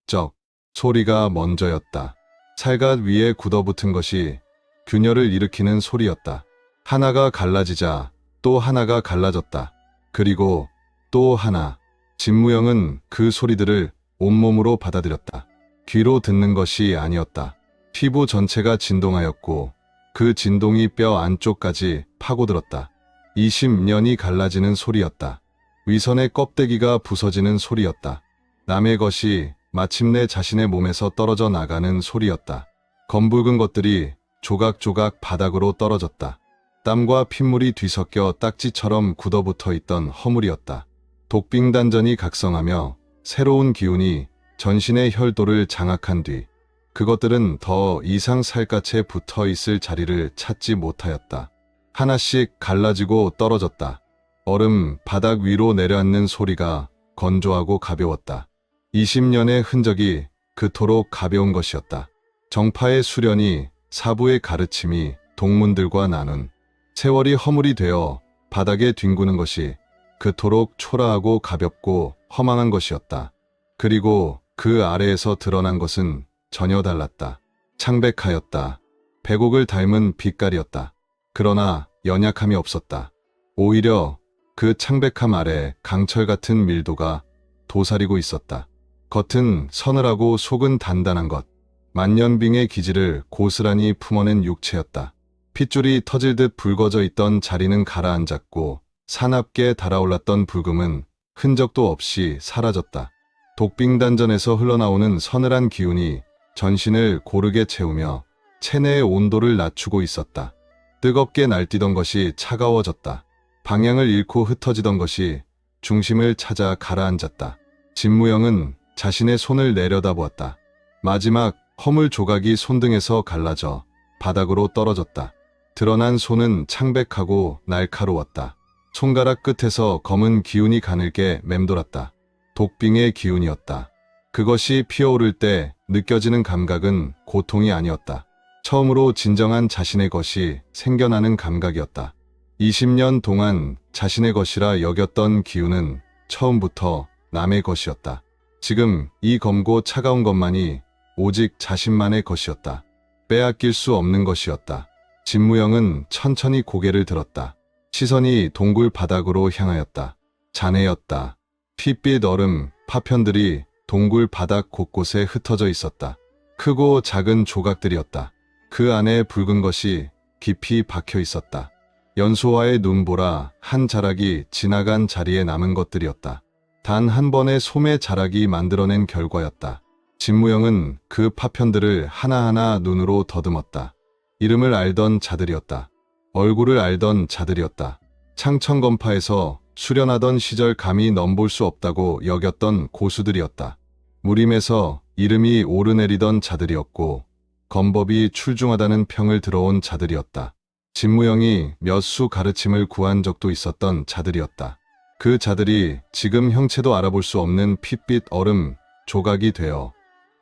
쩍 소리가 먼저였다. 살갗 위에 굳어붙은 것이 균열을 일으키는 소리였다. 하나가 갈라지자 또 하나가 갈라졌다. 그리고 또 하나. 진무영은 그 소리들을 온몸으로 받아들였다. 귀로 듣는 것이 아니었다. 피부 전체가 진동하였고 그 진동이 뼈 안쪽까지 파고들었다. 20년이 갈라지는 소리였다. 위선의 껍데기가 부서지는 소리였다. 남의 것이 마침내 자신의 몸에서 떨어져 나가는 소리였다. 검붉은 것들이 조각조각 바닥으로 떨어졌다. 땀과 핏물이 뒤섞여 딱지처럼 굳어붙어 있던 허물이었다. 독빙단전이 각성하며 새로운 기운이 전신의 혈도를 장악한 뒤 그것들은 더 이상 살갗에 붙어 있을 자리를 찾지 못하였다. 하나씩 갈라지고 떨어졌다. 얼음 바닥 위로 내려앉는 소리가 건조하고 가벼웠다. 20년의 흔적이 그토록 가벼운 것이었다. 정파의 수련이, 사부의 가르침이, 동문들과 나눈 세월이 허물이 되어 바닥에 뒹구는 것이 그토록 초라하고 가볍고 허망한 것이었다. 그리고 그 아래에서 드러난 것은 전혀 달랐다. 창백하였다. 백옥을 닮은 빛깔이었다. 그러나 연약함이 없었다. 오히려 그 창백함 아래 강철 같은 밀도가 도사리고 있었다. 겉은 서늘하고 속은 단단한 것. 만년빙의 기질을 고스란히 품어낸 육체였다. 핏줄이 터질 듯 붉어져 있던 자리는 가라앉았고 사납게 달아올랐던 붉음은 흔적도 없이 사라졌다. 독빙단전에서 흘러나오는 서늘한 기운이 전신을 고르게 채우며 체내의 온도를 낮추고 있었다. 뜨겁게 날뛰던 것이 차가워졌다. 방향을 잃고 흩어지던 것이 중심을 찾아 가라앉았다. 진무영은 자신의 손을 내려다보았다. 마지막 허물 조각이 손등에서 갈라져 바닥으로 떨어졌다. 드러난 손은 창백하고 날카로웠다. 손가락 끝에서 검은 기운이 가늘게 맴돌았다. 독빙의 기운이었다. 그것이 피어오를 때 느껴지는 감각은 고통이 아니었다. 처음으로 진정한 자신의 것이 생겨나는 감각이었다. 20년 동안 자신의 것이라 여겼던 기운은 처음부터 남의 것이었다. 지금 이 검고 차가운 것만이 오직 자신만의 것이었다. 빼앗길 수 없는 것이었다. 진무영은 천천히 고개를 들었다. 시선이 동굴 바닥으로 향하였다. 잔해였다. 핏빛 얼음, 파편들이 동굴 바닥 곳곳에 흩어져 있었다. 크고 작은 조각들이었다. 그 안에 붉은 것이 깊이 박혀 있었다. 연소와의 눈보라 한 자락이 지나간 자리에 남은 것들이었다. 단 한 번의 솜의 자락이 만들어낸 결과였다. 진무영은 그 파편들을 하나하나 눈으로 더듬었다. 이름을 알던 자들이었다. 얼굴을 알던 자들이었다. 창천검파에서 수련하던 시절 감히 넘볼 수 없다고 여겼던 고수들이었다. 무림에서 이름이 오르내리던 자들이었고 검법이 출중하다는 평을 들어온 자들이었다. 진무영이 몇 수 가르침을 구한 적도 있었던 자들이었다. 그 자들이 지금 형체도 알아볼 수 없는 핏빛 얼음 조각이 되어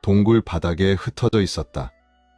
동굴 바닥에 흩어져 있었다.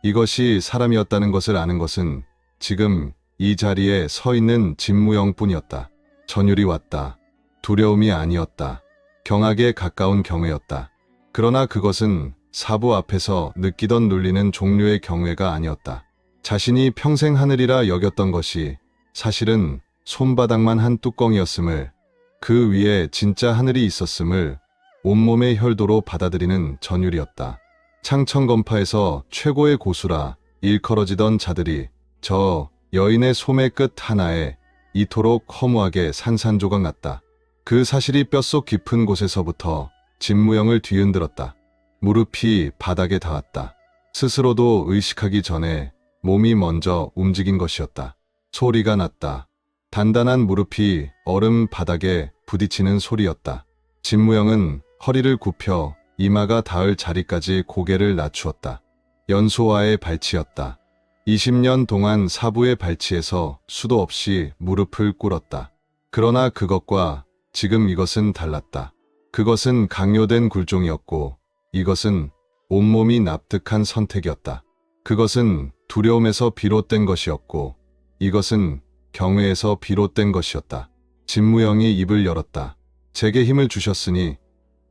이것이 사람이었다는 것을 아는 것은 지금 이 자리에 서 있는 진무영뿐이었다. 전율이 왔다. 두려움이 아니었다. 경악에 가까운 경외였다. 그러나 그것은 사부 앞에서 느끼던 눌리는 종류의 경외가 아니었다. 자신이 평생 하늘이라 여겼던 것이 사실은 손바닥만 한 뚜껑이었음을, 그 위에 진짜 하늘이 있었음을 온몸의 혈도로 받아들이는 전율이었다. 창천검파에서 최고의 고수라 일컬어지던 자들이 저 여인의 솜의 끝 하나에 이토록 허무하게 산산조각 났다. 그 사실이 뼛속 깊은 곳에서부터 진무영을 뒤흔들었다. 무릎이 바닥에 닿았다. 스스로도 의식하기 전에 몸이 먼저 움직인 것이었다. 소리가 났다. 단단한 무릎이 얼음 바닥에 부딪히는 소리였다. 진무영은 허리를 굽혀 이마가 닿을 자리까지 고개를 낮추었다. 연소와의 발치였다. 20년 동안 사부의 발치에서 수도 없이 무릎을 꿇었다. 그러나 그것과 지금 이것은 달랐다. 그것은 강요된 굴종이었고 이것은 온몸이 납득한 선택이었다. 그것은 두려움에서 비롯된 것이었고 이것은 경외에서 비롯된 것이었다. 진무영이 입을 열었다. 제게 힘을 주셨으니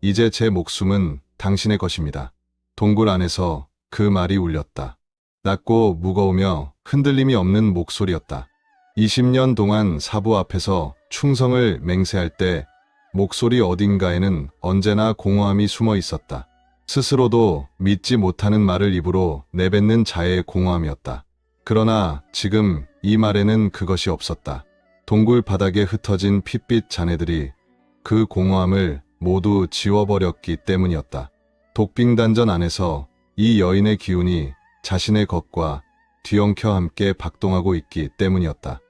이제 제 목숨은 당신의 것입니다. 동굴 안에서 그 말이 울렸다. 낮고 무거우며 흔들림이 없는 목소리였다. 20년 동안 사부 앞에서 충성을 맹세할 때 목소리 어딘가에는 언제나 공허함이 숨어 있었다. 스스로도 믿지 못하는 말을 입으로 내뱉는 자의 공허함이었다. 그러나 지금 이 말에는 그것이 없었다. 동굴 바닥에 흩어진 핏빛 잔해들이 그 공허함을 모두 지워버렸기 때문이었다. 독빙단전 안에서 이 여인의 기운이 자신의 것과 뒤엉켜 함께 박동하고 있기 때문이었다.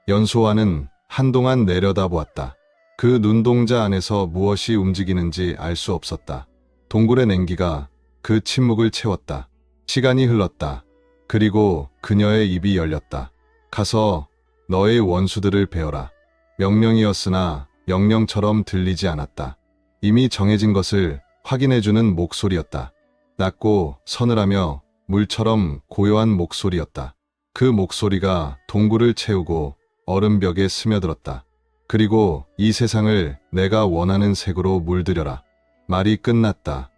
연소아는 한동안 내려다보았다. 그 눈동자 안에서 무엇이 움직이는지 알 수 없었다. 동굴의 냉기가 그 침묵을 채웠다. 시간이 흘렀다. 그리고 그녀의 입이 열렸다. 가서 너의 원수들을 베어라. 명령이었으나 명령처럼 들리지 않았다. 이미 정해진 것을 확인해주는 목소리였다. 낮고 서늘하며 물처럼 고요한 목소리였다. 그 목소리가 동굴을 채우고 얼음벽에 스며들었다. 그리고 이 세상을 내가 원하는 색으로 물들여라. 말이 끝났다.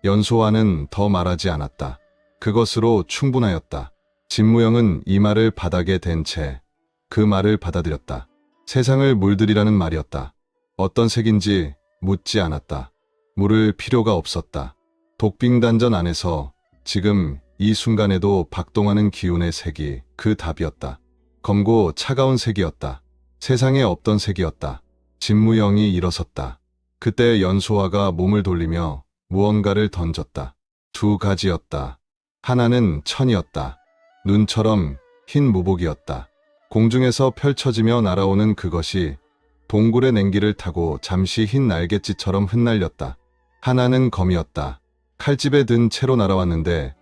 연소아는 더 말하지 않았다. 그것으로 충분하였다. 진무영은 이 말을 바닥에 댄 채 그 말을 받아들였다. 세상을 물들이라는 말이었다. 어떤 색인지 묻지 않았다. 물을 필요가 없었다. 독빙단전 안에서 지금 이 순간에도 박동하는 기운의 색이 그 답이었다. 검고 차가운 색이었다. 세상에 없던 색이었다. 진무영이 일어섰다. 그때 연소아가 몸을 돌리며 무언가를 던졌다. 두 가지였다. 하나는 천이었다. 눈처럼 흰 무복이었다. 공중에서 펼쳐지며 날아오는 그것이 동굴의 냉기를 타고 잠시 흰 날갯짓처럼 흩날렸다. 하나는 검이었다. 칼집에 든 채로 날아왔는데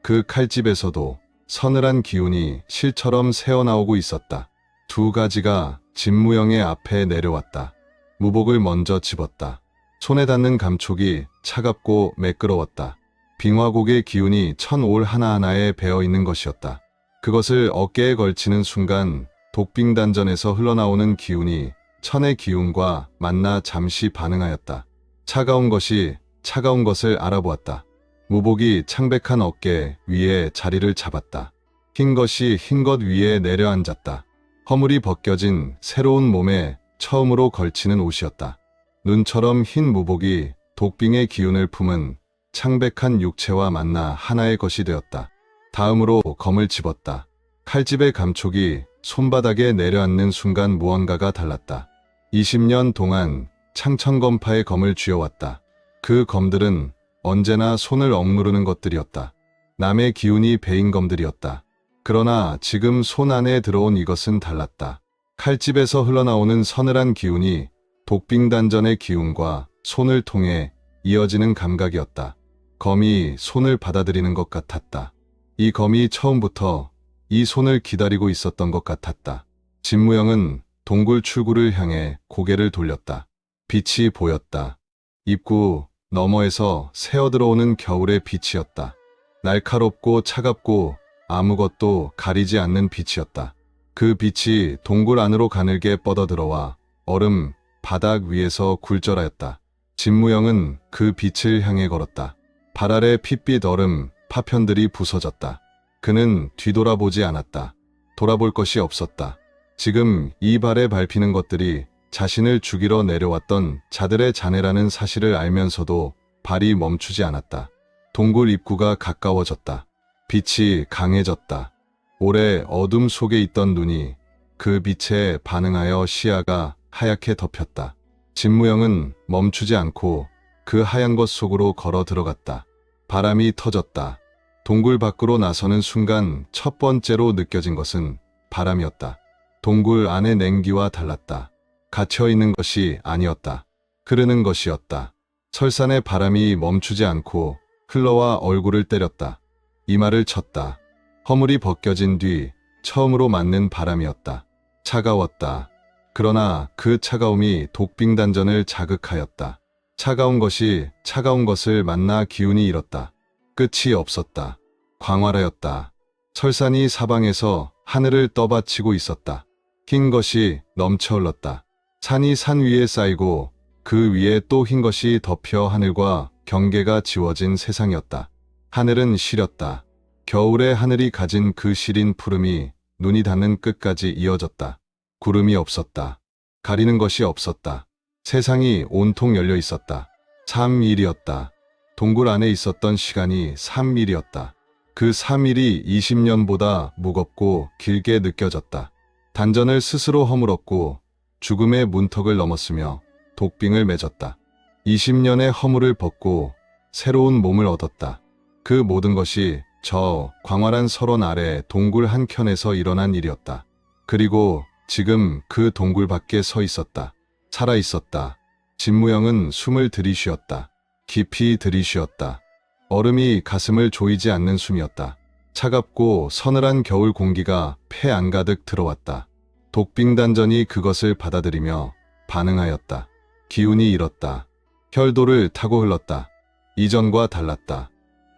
그 칼집에서도 서늘한 기운이 실처럼 새어나오고 있었다. 두 가지가 진무영의 앞에 내려왔다. 무복을 먼저 집었다. 손에 닿는 감촉이 차갑고 매끄러웠다. 빙화곡의 기운이 천 올 하나하나에 배어있는 것이었다. 그것을 어깨에 걸치는 순간 독빙단전에서 흘러나오는 기운이 천의 기운과 만나 잠시 반응하였다. 차가운 것이 차가운 것을 알아보았다. 무복이 창백한 어깨 위에 자리를 잡았다. 흰 것이 흰 것 위에 내려앉았다. 허물이 벗겨진 새로운 몸에 처음으로 걸치는 옷이었다. 눈처럼 흰 무복이 독빙의 기운을 품은 창백한 육체와 만나 하나의 것이 되었다. 다음으로 검을 집었다. 칼집의 감촉이 손바닥에 내려앉는 순간 무언가가 달랐다. 20년 동안 창천검파의 검을 쥐어왔다. 그 검들은 언제나 손을 억누르는 것들이었다. 남의 기운이 배인 검들이었다. 그러나 지금 손 안에 들어온 이것은 달랐다. 칼집에서 흘러나오는 서늘한 기운이 독빙단전의 기운과 손을 통해 이어지는 감각이었다. 검이 손을 받아들이는 것 같았다. 이 검이 처음부터 이 손을 기다리고 있었던 것 같았다. 진무영은 동굴 출구를 향해 고개를 돌렸다. 빛이 보였다. 입구 너머에서 새어들어오는 겨울의 빛이었다. 날카롭고 차갑고 아무것도 가리지 않는 빛이었다. 그 빛이 동굴 안으로 가늘게 뻗어들어와 얼음 바닥 위에서 굴절하였다. 진무영은 그 빛을 향해 걸었다. 발 아래 핏빛 얼음 파편들이 부서졌다. 그는 뒤돌아보지 않았다. 돌아볼 것이 없었다. 지금 이 발에 밟히는 것들이 자신을 죽이러 내려왔던 자들의 잔해라는 사실을 알면서도 발이 멈추지 않았다. 동굴 입구가 가까워졌다. 빛이 강해졌다. 오래 어둠 속에 있던 눈이 그 빛에 반응하여 시야가 하얗게 덮였다. 진무영은 멈추지 않고 그 하얀 것 속으로 걸어 들어갔다. 바람이 터졌다. 동굴 밖으로 나서는 순간 첫 번째로 느껴진 것은 바람이었다. 동굴 안의 냉기와 달랐다. 갇혀있는 것이 아니었다. 흐르는 것이었다. 설산의 바람이 멈추지 않고 흘러와 얼굴을 때렸다. 이마를 쳤다. 허물이 벗겨진 뒤 처음으로 맞는 바람이었다. 차가웠다. 그러나 그 차가움이 독빙단전을 자극하였다. 차가운 것이 차가운 것을 만나 기운이 일었다. 끝이 없었다. 광활하였다. 설산이 사방에서 하늘을 떠받치고 있었다. 흰 것이 넘쳐 흘렀다. 산이 산 위에 쌓이고 그 위에 또 흰 것이 덮여 하늘과 경계가 지워진 세상이었다. 하늘은 시렸다. 겨울의 하늘이 가진 그 시린 푸름이 눈이 닿는 끝까지 이어졌다. 구름이 없었다. 가리는 것이 없었다. 세상이 온통 열려 있었다. 3일이었다. 동굴 안에 있었던 시간이 3일이었다. 그 3일이 20년보다 무겁고 길게 느껴졌다. 단전을 스스로 허물었고 죽음의 문턱을 넘었으며 독빙을 맺었다. 20년의 허물을 벗고 새로운 몸을 얻었다. 그 모든 것이 저 광활한 설원 아래 동굴 한켠에서 일어난 일이었다. 그리고 지금 그 동굴 밖에 서 있었다. 살아 있었다. 진무영은 숨을 들이쉬었다. 깊이 들이쉬었다. 얼음이 가슴을 조이지 않는 숨이었다. 차갑고 서늘한 겨울 공기가 폐 안가득 들어왔다. 독빙단전이 그것을 받아들이며 반응하였다. 기운이 일었다. 혈도를 타고 흘렀다. 이전과 달랐다.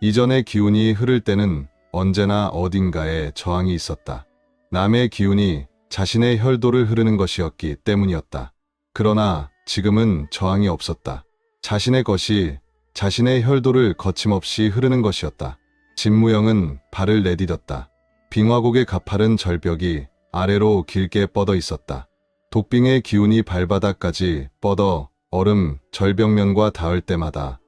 이전의 기운이 흐를 때는 언제나 어딘가에 저항이 있었다. 남의 기운이 자신의 혈도를 흐르는 것이었기 때문이었다. 그러나 지금은 저항이 없었다. 자신의 것이 자신의 혈도를 거침없이 흐르는 것이었다. 진무영은 발을 내디뎠다. 빙화곡의 가파른 절벽이 아래로 길게 뻗어 있었다. 독빙의 기운이 발바닥까지 뻗어 얼음 절벽면과 닿을 때마다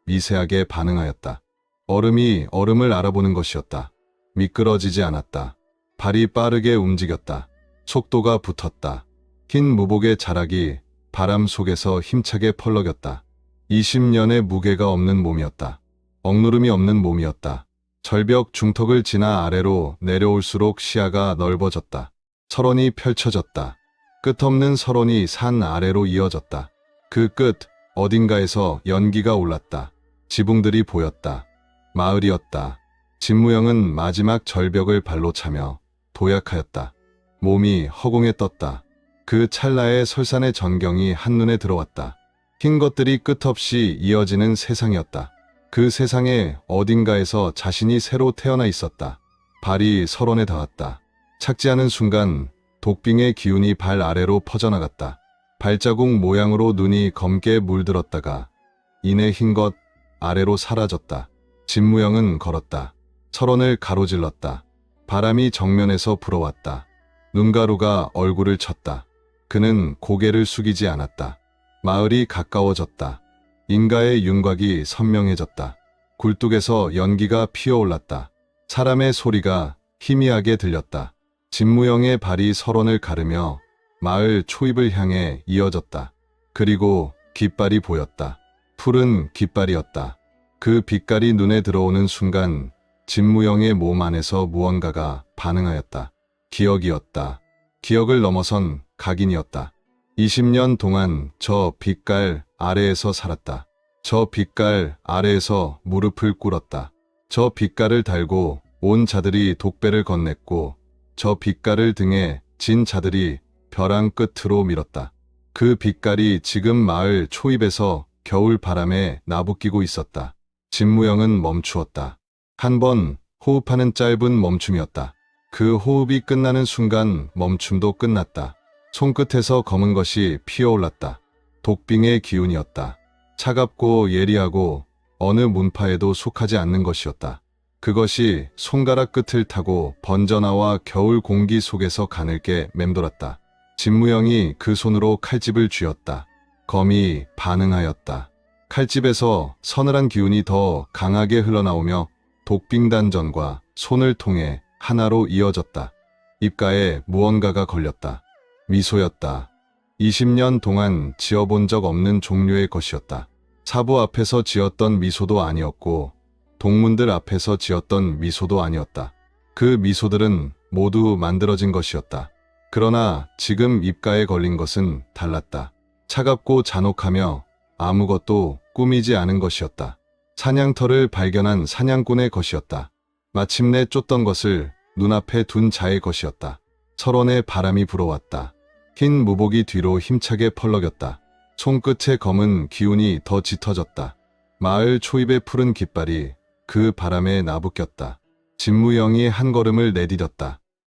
미세하게 반응하였다. 얼음이 얼음을 알아보는 것이었다. 미끄러지지 않았다. 발이 빠르게 움직였다. 속도가 붙었다. 흰 무복의 자락이 바람 속에서 힘차게 펄럭였다. 20년의 무게가 없는 몸이었다. 억누름이 없는 몸이었다. 절벽 중턱을 지나 아래로 내려올수록 시야가 넓어졌다. 설원이 펼쳐졌다. 끝없는 설원이 산 아래로 이어졌다. 그 끝 어딘가에서 연기가 올랐다. 지붕들이 보였다. 마을이었다. 진무영은 마지막 절벽을 발로 차며 도약하였다. 몸이 허공에 떴다. 그 찰나에 설산의 전경이 한눈에 들어왔다. 흰 것들이 끝없이 이어지는 세상이었다. 그 세상의 어딘가에서 자신이 새로 태어나 있었다. 발이 설원에 닿았다. 착지 않은 순간 독빙의 기운이 발 아래로 퍼져나갔다. 발자국 모양으로 눈이 검게 물들었다가 이내 흰 것 아래로 사라졌다. 진무영은 걸었다. 설원을 가로질렀다. 바람이 정면에서 불어왔다. 눈가루가 얼굴을 쳤다. 그는 고개를 숙이지 않았다. 마을이 가까워졌다. 인가의 윤곽이 선명해졌다. 굴뚝에서 연기가 피어올랐다. 사람의 소리가 희미하게 들렸다. 진무영의 발이 설원을 가르며 마을 초입을 향해 이어졌다. 그리고 깃발이 보였다. 푸른 깃발이었다. 그 빛깔이 눈에 들어오는 순간 진무영의 몸 안에서 무언가가 반응하였다. 기억이었다. 기억을 넘어선 각인이었다. 20년 동안 저 빛깔 아래에서 살았다. 저 빛깔 아래에서 무릎을 꿇었다. 저 빛깔을 달고 온 자들이 독배를 건넸고 저 빛깔을 등에 진 자들이 벼랑 끝으로 밀었다. 그 빛깔이 지금 마을 초입에서 겨울 바람에 나부끼고 있었다. 진무영은 멈추었다. 한 번 호흡하는 짧은 멈춤이었다. 그 호흡이 끝나는 순간 멈춤도 끝났다. 손끝에서 검은 것이 피어올랐다. 독빙의 기운이었다. 차갑고 예리하고 어느 문파에도 속하지 않는 것이었다. 그것이 손가락 끝을 타고 번져나와 겨울 공기 속에서 가늘게 맴돌았다. 진무영이 그 손으로 칼집을 쥐었다. 검이 반응하였다. 칼집에서 서늘한 기운이 더 강하게 흘러나오며 독빙단전과 손을 통해 하나로 이어졌다. 입가에 무언가가 걸렸다. 미소였다. 20년 동안 지어본 적 없는 종류의 것이었다. 사부 앞에서 지었던 미소도 아니었고 동문들 앞에서 지었던 미소도 아니었다. 그 미소들은 모두 만들어진 것이었다. 그러나 지금 입가에 걸린 것은 달랐다. 차갑고 잔혹하며 아무것도 꾸미지 않은 것이었다. 사냥터를 발견한 사냥꾼의 것이었다. 마침내 쫓던 것을 눈앞에 둔 자의 것이었다. 설원에 바람이 불어왔다. 흰 무복이 뒤로 힘차게 펄럭였다. 손끝의 검은 기운이 더 짙어졌다. 마을 초입의 푸른 깃발이 그 바람에 나부꼈다. 진무영이 한 걸음을 내디뎠다.